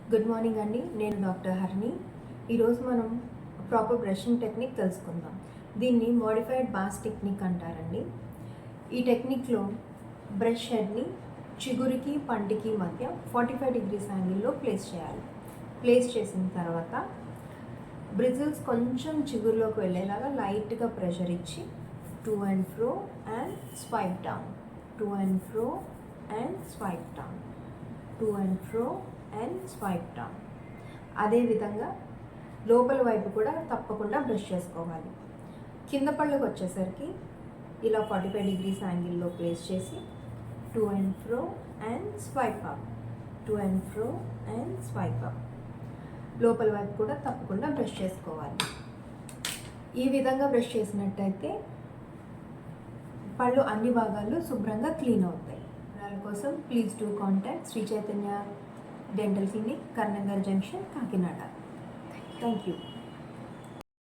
Good morning అండి. నేను doctor Harini. ఈరోజు మనం ప్రాపర్ బ్రషింగ్ టెక్నిక్ తెలుసుకుందాం. దీన్ని మోడిఫైడ్ బాస్ టెక్నిక్ అంటారండి. ఈ టెక్నిక్లో బ్రష్ హెడ్ని చిగురికి పంటికి మధ్య 45 డిగ్రీస్ యాంగిల్లో ప్లేస్ చేయాలి. ప్లేస్ చేసిన తర్వాత బ్రిజిల్స్ కొంచెం చిగురులోకి వెళ్ళేలాగా లైట్గా ప్రెషర్ ఇచ్చి to and fro and swipe down, to and fro and swipe down, to and fro and swipe down. అదేవిధంగా లోపల వైపు కూడా తప్పకుండా బ్రష్ చేసుకోవాలి. కింద పళ్ళకు వచ్చేసరికి ఇలా 45 డిగ్రీస్ యాంగిల్లో ప్లేస్ చేసి to and fro and swipe up, to and fro and swipe up. లోపల వైపు కూడా తప్పకుండా బ్రష్ చేసుకోవాలి. ఈ విధంగా బ్రష్ చేసినట్టయితే పళ్ళు అన్ని భాగాలు శుభ్రంగా క్లీన్ అవుతాయి. దాని కోసం please do contact Sri Chaitanya dental clinic, Karnagar junction, Kakinada. Thank you.